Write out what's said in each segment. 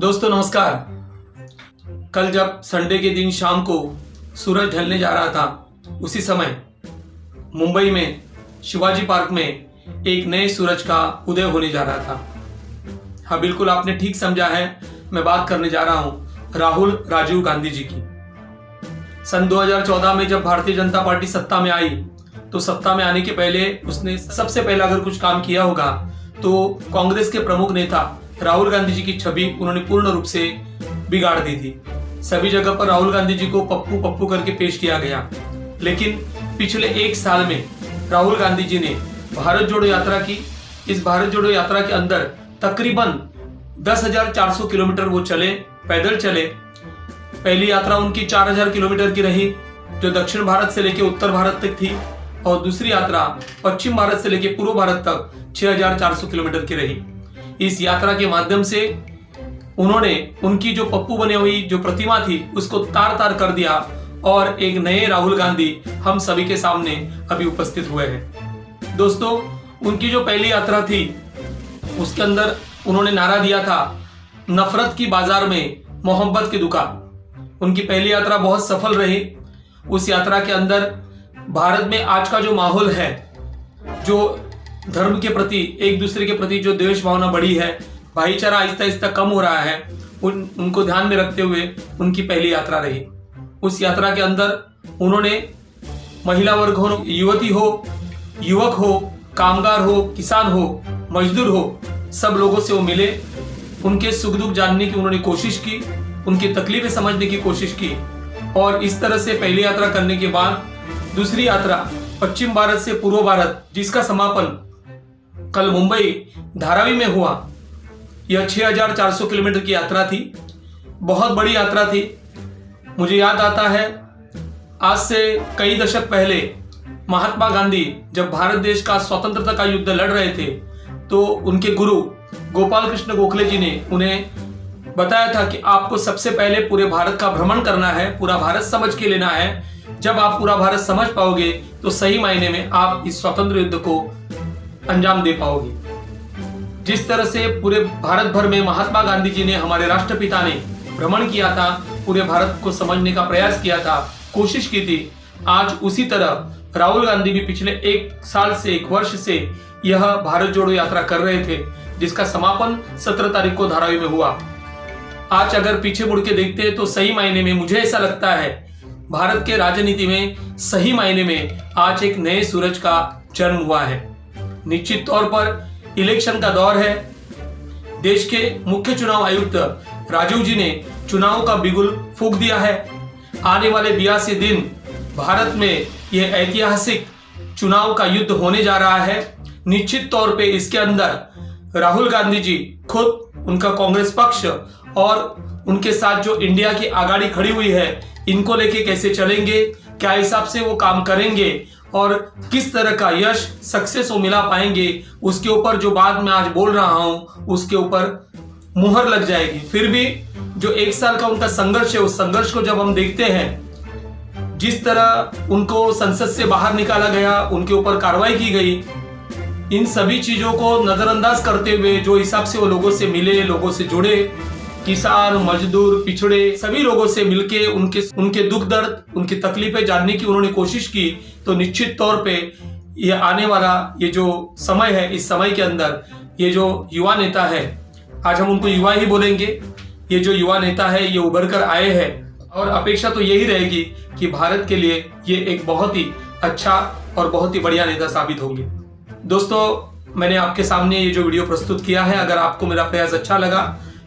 दोस्तों नमस्कार। कल जब संडे के दिन शाम को सूरज ढलने जा रहा था, उसी समय मुंबई में शिवाजी पार्क में एक नए सूरज का उदय होने जा रहा था। हाँ, बिल्कुल आपने ठीक समझा है। मैं बात करने जा रहा हूं राहुल राजीव गांधी जी की। सन 2014 में जब भारतीय जनता पार्टी सत्ता में आई, तो सत्ता में आने के पहले उसने सबसे पहला अगर कुछ काम किया होगा तो कांग्रेस के प्रमुख नेता राहुल गांधी जी की छवि उन्होंने पूर्ण रूप से बिगाड़ दी थी। सभी जगह पर राहुल गांधी जी को पप्पू पप्पू करके पेश किया गया। लेकिन पिछले एक साल में राहुल गांधी जी ने भारत जोड़ो यात्रा की। इस भारत जोड़ो यात्रा के अंदर तकरीबन 10,400 किलोमीटर वो चले, पैदल चले। पहली यात्रा उनकी 4,000 किलोमीटर की रही, जो दक्षिण भारत से लेकर उत्तर भारत तक थी, और दूसरी यात्रा पश्चिम भारत से लेकर पूर्व भारत तक 6,400 किलोमीटर की रही। इस यात्रा के माध्यम से उन्होंने उनकी जो पप्पू बने हुई जो प्रतिमा थी उसको तार तार कर दिया और एक नए राहुल गांधी हम सभी के सामने अभी उपस्थित हुए हैं। दोस्तों, उनकी जो पहली यात्रा थी उसके अंदर उन्होंने नारा दिया था, नफरत की बाजार में मोहब्बत की दुकान। उनकी पहली यात्रा बहुत सफल रही। उस यात्रा के अंदर भारत में आज का जो माहौल है, जो धर्म के प्रति, एक दूसरे के प्रति जो द्वेष भावना बढ़ी है, भाईचारा आहिस्ता आहिस्ता कम हो रहा है, उनको ध्यान में रखते हुए उनकी पहली यात्रा रही। उस यात्रा के अंदर उन्होंने महिला वर्ग हो, युवती हो, युवक हो, कामगार हो, किसान हो, मजदूर हो, सब लोगों से वो मिले। उनके सुख दुख जानने की उन्होंने कोशिश की, उनकी तकलीफें समझने की कोशिश की। और इस तरह से पहली यात्रा करने के बाद दूसरी यात्रा पश्चिम भारत से पूर्व भारत, जिसका समापन कल मुंबई धारावी में हुआ, यह 6,400 किलोमीटर की यात्रा थी। बहुत बड़ी यात्रा थी। मुझे याद आता है, आज से कई दशक पहले महात्मा गांधी जब भारत देश का स्वतंत्रता का युद्ध लड़ रहे थे, तो उनके गुरु गोपाल कृष्ण गोखले जी ने उन्हें बताया था कि आपको सबसे पहले पूरे भारत का भ्रमण करना है, पूरा भारत समझ के लेना है। जब आप पूरा भारत समझ पाओगे तो सही मायने में आप इस स्वतंत्र युद्ध को अंजाम दे पाओगे। जिस तरह से पूरे भारत भर में महात्मा गांधी जी ने, हमारे राष्ट्रपिता ने भ्रमण किया था, पूरे भारत को समझने का प्रयास किया था, कोशिश की थी, आज उसी तरह राहुल गांधी भी पिछले एक साल से, एक वर्ष से यह भारत जोड़ो यात्रा कर रहे थे, जिसका समापन 17 तारीख को धारावी में हुआ। आज अगर पीछे मुड़ के देखते हैं तो सही मायने में मुझे ऐसा लगता है भारत के राजनीति में सही मायने में आज एक नए सूरज का जन्म हुआ है। निश्चित तौर पर इलेक्शन का दौर है। देश के मुख्य चुनाव आयुक्त राजीव जी ने चुनाव का बिगुल फूंक दिया है। आने वाले 82 दिन भारत में यह ऐतिहासिक चुनाव का युद्ध होने जा रहा है। निश्चित तौर पे इसके अंदर राहुल गांधी जी खुद, उनका कांग्रेस पक्ष और उनके साथ जो इंडिया की आघाड़ी खड़ी हुई है, इनको लेके कैसे चलेंगे, क्या हिसाब से वो काम करेंगे और किस तरह का यश, सक्सेस वो मिला पाएंगे, उसके ऊपर जो बात मैं आज बोल रहा हूं उसके ऊपर मुहर लग जाएगी। फिर भी जो एक साल का उनका संघर्ष है, उस संघर्ष को जब हम देखते हैं, जिस तरह उनको संसद से बाहर निकाला गया, उनके ऊपर कार्रवाई की गई, इन सभी चीजों को नजरअंदाज करते हुए जो हिसाब से वो लोगों से मिले, लोगों से जुड़े, किसान, मजदूर, पिछड़े सभी लोगों से मिलके उनके दुख दर्द, उनकी तकलीफें जानने की उन्होंने कोशिश की, तो निश्चित तौर पे ये आने वाला ये जो समय है, इस समय के अंदर ये जो युवा नेता है, आज हम उनको युवा ही बोलेंगे, ये जो युवा नेता है ये उभर कर आए हैं। और अपेक्षा तो यही रहेगी कि भारत के लिए ये एक बहुत ही अच्छा और बहुत ही बढ़िया नेता साबित होंगे। दोस्तों, मैंने आपके सामने ये जो वीडियो प्रस्तुत किया है, अगर आपको मेरा प्रयास अच्छा लगा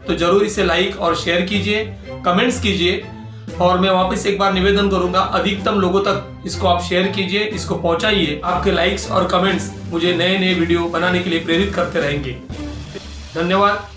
तो जरूर इसे लाइक और शेयर कीजिए, कमेंट्स कीजिए। और मैं वापस एक बार निवेदन करूंगा, अधिकतम लोगों तक इसको आप शेयर कीजिए, इसको पहुंचाइए। आपके लाइक्स और कमेंट्स मुझे नए नए वीडियो बनाने के लिए प्रेरित करते रहेंगे। धन्यवाद।